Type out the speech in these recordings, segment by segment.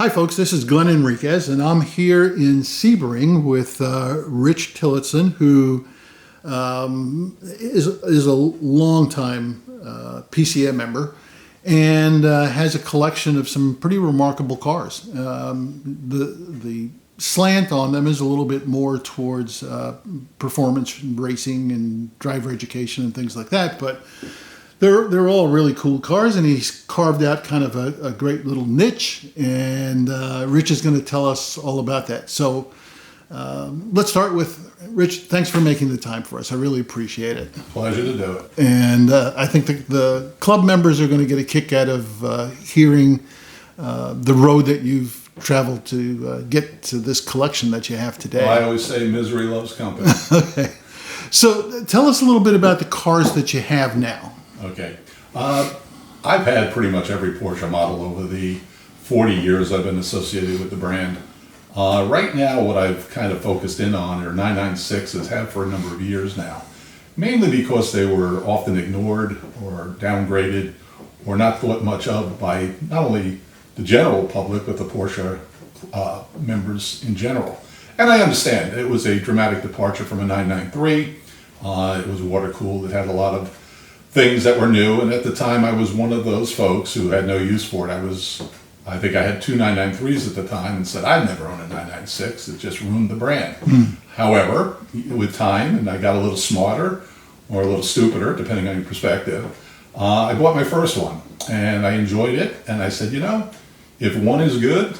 Hi, folks. This is Glenn Enriquez, and I'm here in Sebring with Rich Tillotson, who is a longtime PCA member and has a collection of some pretty remarkable cars. The slant on them is a little bit more towards performance racing and driver education and things like that, but they're all really cool cars, and he's carved out kind of a great little niche, and Rich is going to tell us all about that. So let's start with Rich. Thanks for making the time for us. I really appreciate it. Pleasure to do it. And I think the club members are going to get a kick out of hearing the road that you've traveled to get to this collection that you have today. Well, I always say misery loves company. Okay. So tell us a little bit about the cars that you have now. Okay. I've had pretty much every Porsche model over the 40 years I've been associated with the brand. Right now, what I've kind of focused in on are 996s, have for a number of years now, mainly because they were often ignored or downgraded or not thought much of by not only the general public, but the Porsche members in general. And I understand, it was a dramatic departure from a 993. It was water-cooled, it had a lot of things that were new, and at the time I was one of those folks who had no use for it. I think I had two 993s at the time and said, I'd never own a 996, it just ruined the brand. However, with time, and I got a little smarter or a little stupider, depending on your perspective, I bought my first one, and I enjoyed it, and I said, you know, if one is good,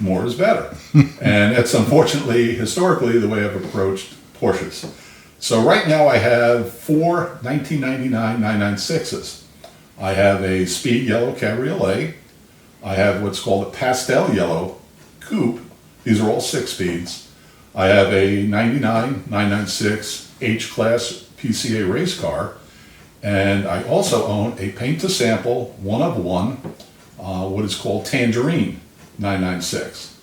more is better. And that's unfortunately, historically, the way I've approached Porsches. So right now I have four 1999 996s. I have a speed yellow cabriolet. I have what's called a pastel yellow coupe. These are all 6 speeds. I have a 99 996 H-Class PCA race car. And I also own a paint to sample, one of one, what is called Tangerine 996.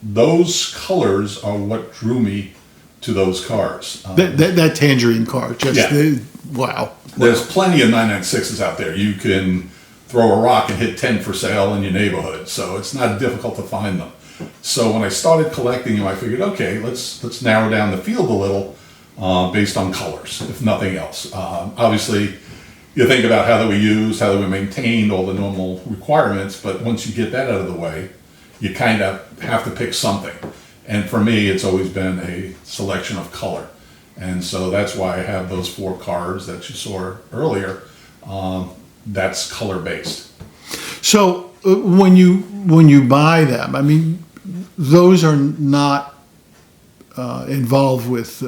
Those colors are what drew me to those cars. That Tangerine car, just yeah. Wow. There's plenty of 996s out there. You can throw a rock and hit 10 for sale in your neighborhood, so it's not difficult to find them. So when I started collecting them, I figured, okay, let's narrow down the field a little based on colors, if nothing else. Obviously, you think about how that we used, how that we maintained, all the normal requirements, but once you get that out of the way, you kind of have to pick something. And for me, it's always been a selection of color. And so that's why I have those 4 cars that you saw earlier. That's color-based. So when you buy them, I mean, those are not involved with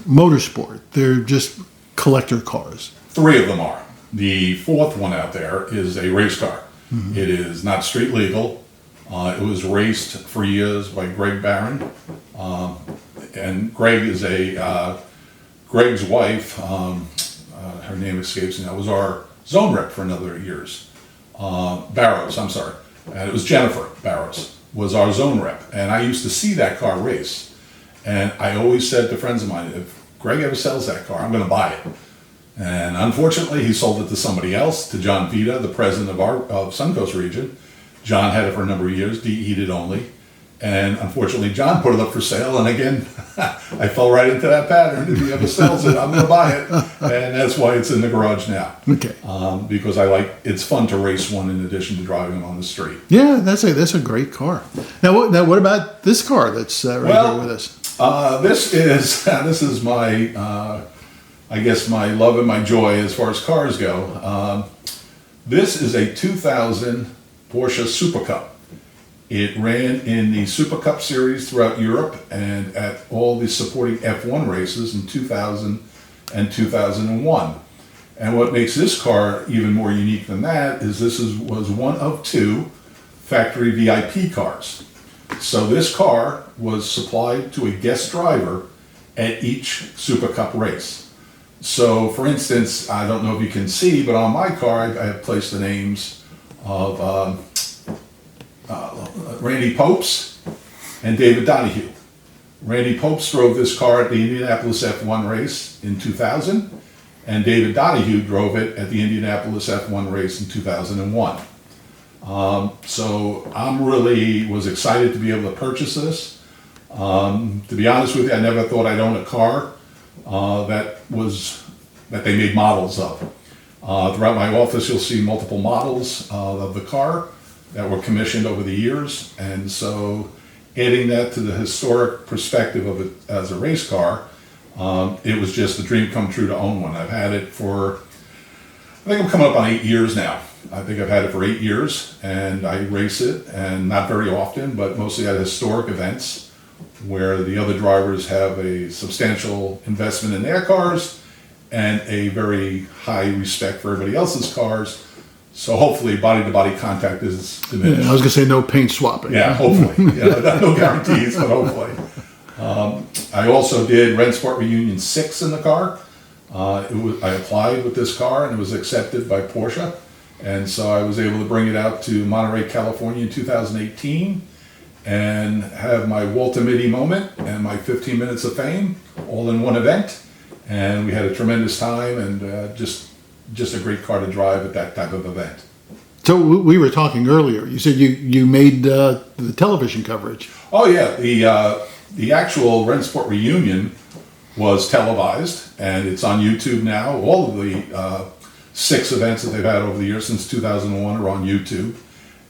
motorsport. They're just collector cars. 3 of them are. The 4th one out there is a race car. Mm-hmm. It is not street legal. It was raced for years by Greg Barron, and Greg is Greg's wife, her name escapes me now, was our zone rep for another years. Barrows, I'm sorry. And it was Jennifer Barrows, was our zone rep. And I used to see that car race. And I always said to friends of mine, if Greg ever sells that car, I'm going to buy it. And unfortunately, he sold it to somebody else, to John Vita, the president of Suncoast Region. John had it for a number of years, de-heated only. And unfortunately, John put it up for sale. And again, I fell right into that pattern. If he ever sells it, I'm going to buy it. And that's why it's in the garage now. Okay. Because it's fun to race one in addition to driving on the street. Yeah, that's a great car. Now what about this car that's right here with us? This is my, I guess, my love and my joy as far as cars go. This is a 2000 Porsche Super Cup. It ran in the Super Cup series throughout Europe and at all the supporting F1 races in 2000 and 2001. And what makes this car even more unique than that is was one of 2 factory VIP cars. So this car was supplied to a guest driver at each Super Cup race. So for instance, I don't know if you can see, but on my car I have placed the names of Randy Popes and David Donahue. Randy Popes drove this car at the Indianapolis F1 race in 2000, and David Donahue drove it at the Indianapolis F1 race in 2001. So I'm really was excited to be able to purchase this. To be honest with you, I never thought I'd own a car that they made models of. Throughout my office, you'll see multiple models of the car that were commissioned over the years, and so adding that to the historic perspective of it as a race car, it was just a dream come true to own one. I've had it for, I think I'm coming up on 8 years now. I think I've had it for 8 years, and I race it, and not very often, but mostly at historic events where the other drivers have a substantial investment in their cars and a very high respect for everybody else's cars. So hopefully body-to-body contact is diminished. Yeah, I was going to say no paint swapping. Yeah, hopefully. Yeah, no guarantees, but hopefully. I also did Rennsport Reunion 6 in the car. I applied with this car and it was accepted by Porsche. And so I was able to bring it out to Monterey, California in 2018 and have my Walter Mitty moment and my 15 minutes of fame all in one event. And we had a tremendous time and just a great car to drive at that type of event. So we were talking earlier. You said you made the television coverage. Oh yeah, the actual Rennsport Reunion was televised, and it's on YouTube now. All of the 6 events that they've had over the years since 2001 are on YouTube.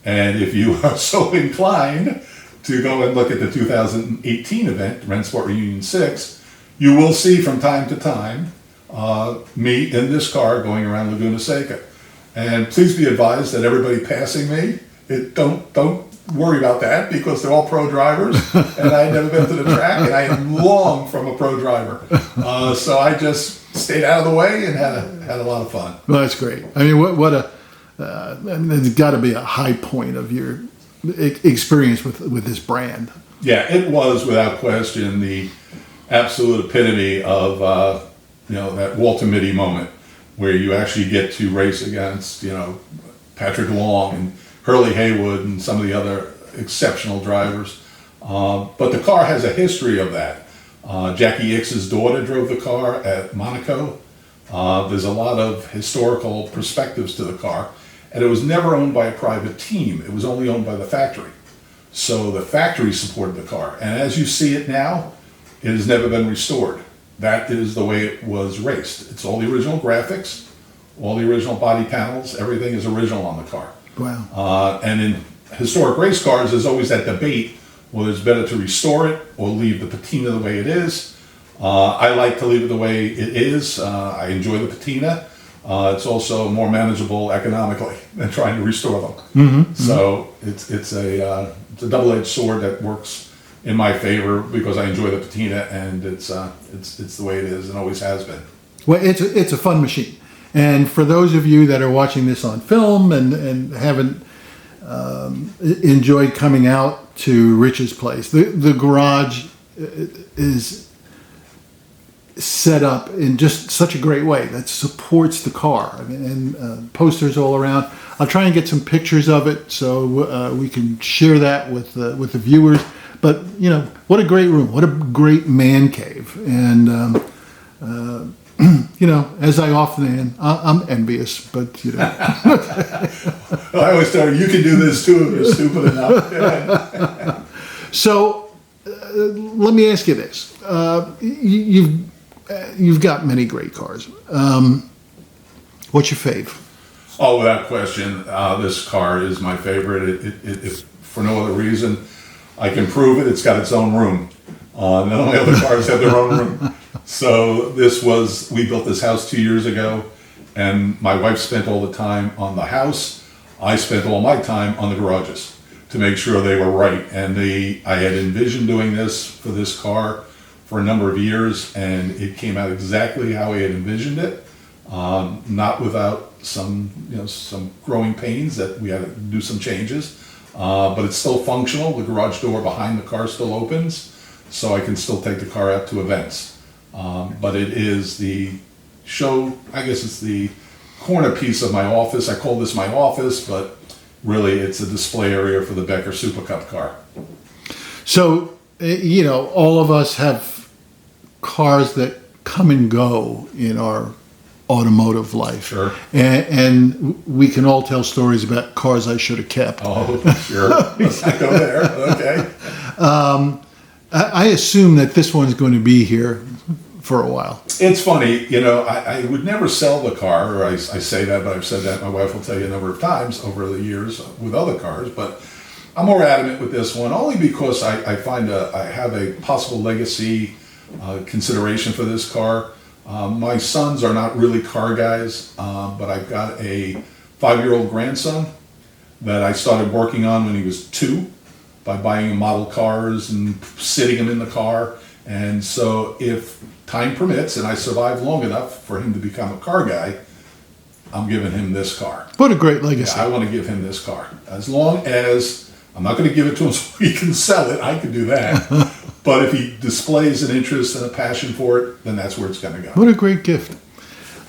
And if you are so inclined to go and look at the 2018 event, Rennsport Reunion 6, you will see from time to time me in this car going around Laguna Seca. And please be advised that everybody passing me, don't worry about that because they're all pro drivers and I had never been to the track and I am long from a pro driver. So I just stayed out of the way and had a lot of fun. Well, that's great. I mean, there's got to be a high point of your experience with this brand. Yeah, it was without question the absolute epitome of that Walter Mitty moment where you actually get to race against Patrick Long and Hurley Haywood and some of the other exceptional drivers. But the car has a history of that. Jackie Ickx's daughter drove the car at Monaco. There's a lot of historical perspectives to the car. And it was never owned by a private team. It was only owned by the factory. So the factory supported the car. And as you see it now, it has never been restored. That is the way it was raced. It's all the original graphics, all the original body panels, everything is original on the car. Wow. And in historic race cars, there's always that debate whether it's better to restore it or leave the patina the way it is. I like to leave it the way it is. I enjoy the patina. It's also more manageable economically than trying to restore them. Mm-hmm. So it's a double-edged sword that works in my favor because I enjoy the patina and it's the way it is and always has been. Well, it's a fun machine. And for those of you that are watching this on film and haven't enjoyed coming out to Rich's place, the garage is set up in just such a great way that supports the car. I mean, and posters all around. I'll try and get some pictures of it so we can share that with the viewers. But what a great room! What a great man cave! And as I often am, I'm envious. But I always tell you can do this too if you're stupid enough. So let me ask you this: you've got many great cars. What's your fave? Oh, without question, this car is my favorite. It for no other reason. I can prove it. It's got its own room. None of the other cars have their own room. So we built this house 2 years ago, and my wife spent all the time on the house. I spent all my time on the garages to make sure they were right. And I had envisioned doing this for this car for a number of years, and it came out exactly how I had envisioned it. Not without some growing pains that we had to do some changes. But it's still functional. The garage door behind the car still opens, so I can still take the car out to events. But it is the it's the corner piece of my office. I call this my office, but really it's a display area for the Becker Super Cup car. So, all of us have cars that come and go in our automotive life. Sure. And we can all tell stories about cars I should have kept. Oh, sure. Let's not go there. Okay. I assume that this one's going to be here for a while. It's funny, I would never sell the car, or I say that, but I've said that. My wife will tell you a number of times over the years with other cars, but I'm more adamant with this one only because I find I have a possible legacy consideration for this car. My sons are not really car guys, but I've got a 5-year-old grandson that I started working on when he was 2 by buying him model cars and sitting him in the car. And so if time permits and I survive long enough for him to become a car guy, I'm giving him this car. What a great legacy. Yeah, I want to give him this car. As long as, I'm not going to give it to him so he can sell it, I can do that. But if he displays an interest and a passion for it, then that's where it's going to go. What a great gift.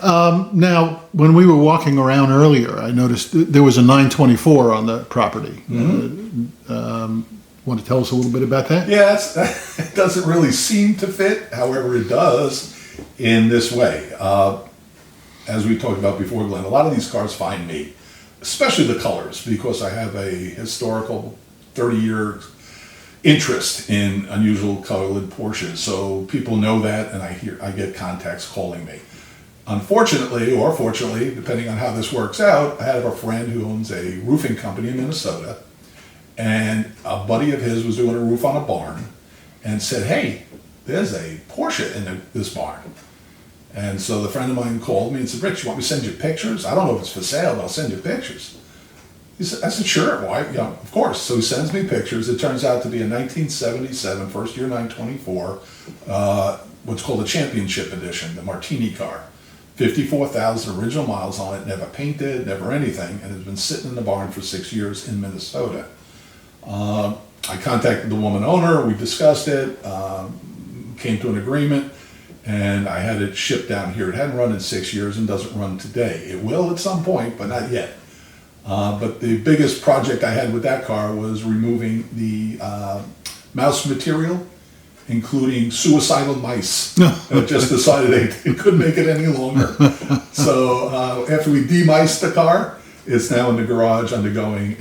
Now, when we were walking around earlier, I noticed there was a 924 on the property. Want to tell us a little bit about that? Yeah, it doesn't really seem to fit. However, it does in this way. As we talked about before, Glenn, a lot of these cars find me, especially the colors, because I have a historical 30-year interest in unusual colored Porsches. So people know that, and I get contacts calling me. Unfortunately, or fortunately, depending on how this works out, I have a friend who owns a roofing company in Minnesota, and a buddy of his was doing a roof on a barn and said, hey, there's a Porsche in this barn. And so the friend of mine called me and said, Rich, you want me to send you pictures? I don't know if it's for sale, but I'll send you pictures. I said, sure, why? Of course. So he sends me pictures. It turns out to be a 1977 first year 924, what's called a championship edition, the Martini car. 54,000 original miles on it, never painted, never anything, and has been sitting in the barn for 6 years in Minnesota. I contacted the woman owner, we discussed it, came to an agreement, and I had it shipped down here. It hadn't run in 6 years and doesn't run today. It will at some point, but not yet. But the biggest project I had with that car was removing the mouse material, including suicidal mice that just decided they couldn't make it any longer. So after we demiced the car, it's now in the garage undergoing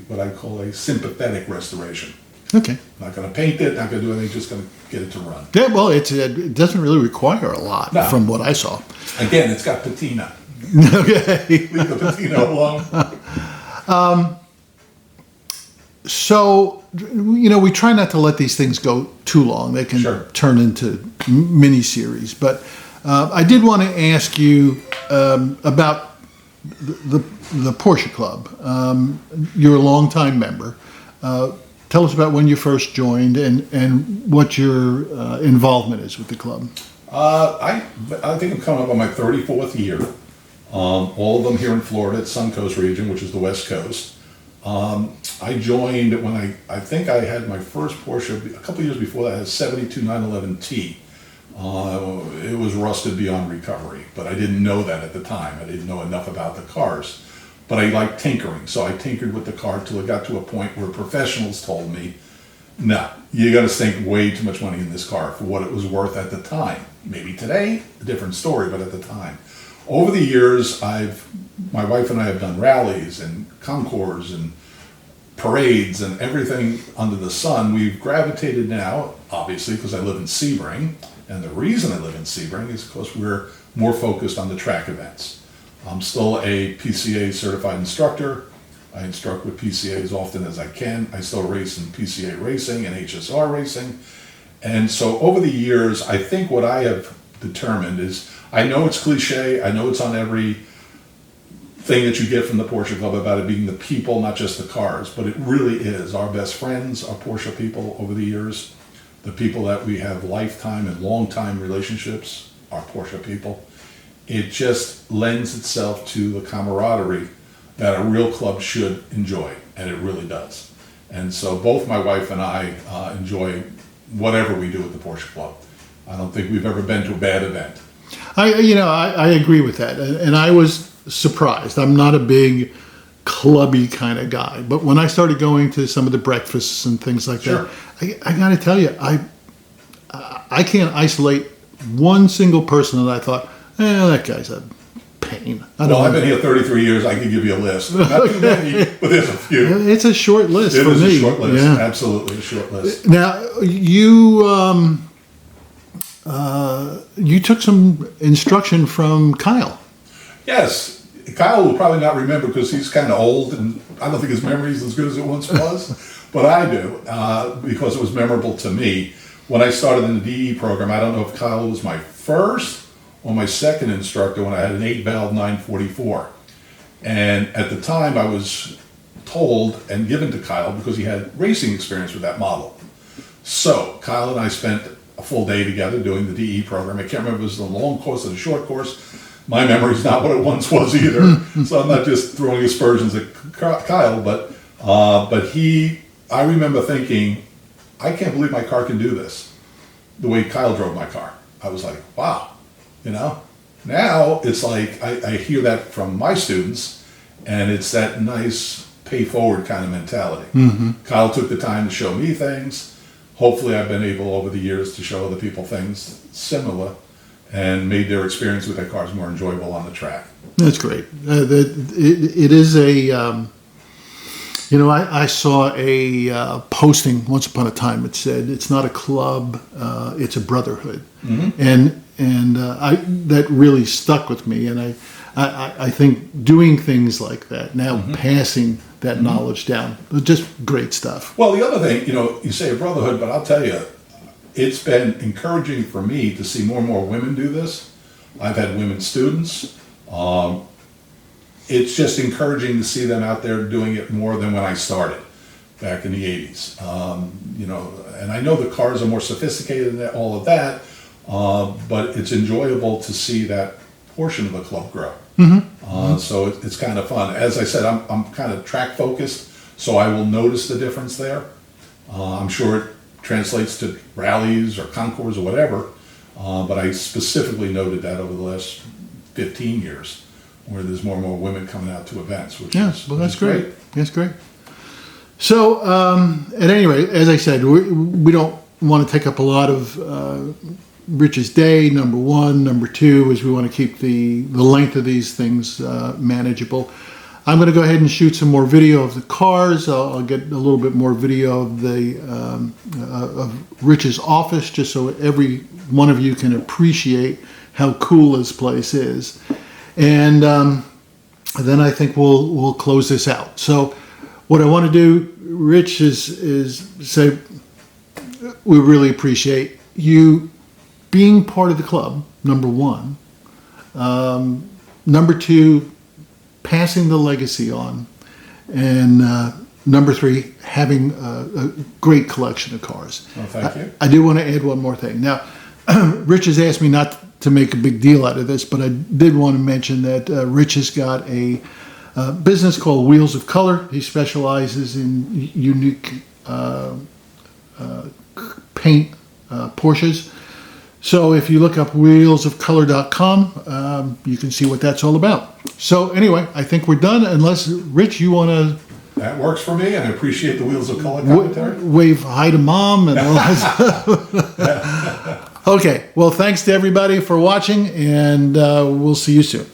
what I call a sympathetic restoration. Okay. Not going to paint it, not going to do anything, just going to get it to run. Yeah, well, it doesn't really require a lot from what I saw. Again, it's got patina. Okay. Leave the patina alone. So, we try not to let these things go too long. They can turn into mini-series. But I did want to ask you about the Porsche Club. You're a longtime member. Tell us about when you first joined and what your involvement is with the club. I think I'm coming up on my 34th year. All of them here in Florida at Suncoast Region, which is the West Coast. I joined when I think I had my first Porsche a couple years before that. I had a 72 911T. It was rusted beyond recovery, but I didn't know that at the time. I didn't know enough about the cars. But I liked tinkering, so I tinkered with the car till it got to a point where professionals told me, no, you got to sink way too much money in this car for what it was worth at the time. Maybe today, a different story, but at the time. Over the years, my wife and I have done rallies and concours and parades and everything under the sun. We've gravitated now, obviously, because I live in Sebring, and the reason I live in Sebring is because we're more focused on the track events. I'm still a PCA certified instructor. I instruct with PCA as often as I can. I still race in PCA racing and HSR racing. And so over the years, I think what I have determined is, I know it's cliche, I know it's on every thing that you get from the Porsche Club about it being the people, not just the cars, but it really is. Our best friends are Porsche people over the years. The people that we have lifetime and long-time relationships are Porsche people. It just lends itself to the camaraderie that a real club should enjoy, and it really does. And so both my wife and I enjoy whatever we do at the Porsche Club. I don't think we've ever been to a bad event. I agree with that, and I was surprised. I'm not a big clubby kind of guy, but when I started going to some of the breakfasts and things like that, I got to tell you, I can't isolate one single person that I thought, that guy's a pain. Well, I've been here 33 years. I can give you a list. Not too many, but there's a few. It's a short list It for is me. a short list. Yeah. Absolutely a short list. Now, you took some instruction from Kyle. Yes. Kyle will probably not remember because he's kind of old and I don't think his memory is as good as it once was. But I do because it was memorable to me. When I started in the DE program, I don't know if Kyle was my first or my second instructor when I had an 8-valve 944. And at the time I was told and given to Kyle because he had racing experience with that model. So Kyle and I spent a full day together doing the DE program. I can't remember if it was the long course or the short course. My memory's not what it once was either. So I'm not just throwing aspersions at Kyle, but I remember thinking, I can't believe my car can do this. The way Kyle drove my car. I was like, wow, Now it's like, I hear that from my students and it's that nice pay forward kind of mentality. Mm-hmm. Kyle took the time to show me things. Hopefully I've been able over the years to show other people things similar and made their experience with their cars more enjoyable on the track. That's great. It is a, I saw a posting once upon a time. It said, it's not a club, it's a brotherhood. Mm-hmm. And that really stuck with me. And I think doing things like that, now mm-hmm. passing that mm-hmm. knowledge down, just great stuff. Well, the other thing, you say a brotherhood, but I'll tell you, it's been encouraging for me to see more and more women do this. I've had women students. It's just encouraging to see them out there doing it more than when I started back in the 80s. And I know the cars are more sophisticated and all of that, but it's enjoyable to see that portion of the club grow. Mm-hmm. So it's kind of fun. As I said, I'm kind of track focused, so I will notice the difference there. I'm sure it translates to rallies or concours or whatever, but I specifically noted that over the last 15 years, where there's more and more women coming out to events, that's great. That's great. So, at any rate, as I said, we don't want to take up a lot of Rich's day, number one. Number two is we want to keep the length of these things manageable. I'm going to go ahead and shoot some more video of the cars. I'll get a little bit more video of of Rich's office, just so every one of you can appreciate how cool this place is. And then I think we'll close this out. So what I want to do, Rich, is say we really appreciate you being part of the club, number one. Number two, passing the legacy on. And number three, having a great collection of cars. Well, thank you. I do want to add one more thing. Now, Rich has asked me not to make a big deal out of this, but I did want to mention that Rich has got a business called Wheels of Color. He specializes in unique paint Porsches. So if you look up wheelsofcolor.com, you can see what that's all about. So anyway, I think we're done, unless, Rich, you want to... That works for me, and I appreciate the Wheels of Color commentary. Wave hi to Mom and all that stuff. Okay, well, thanks to everybody for watching, and we'll see you soon.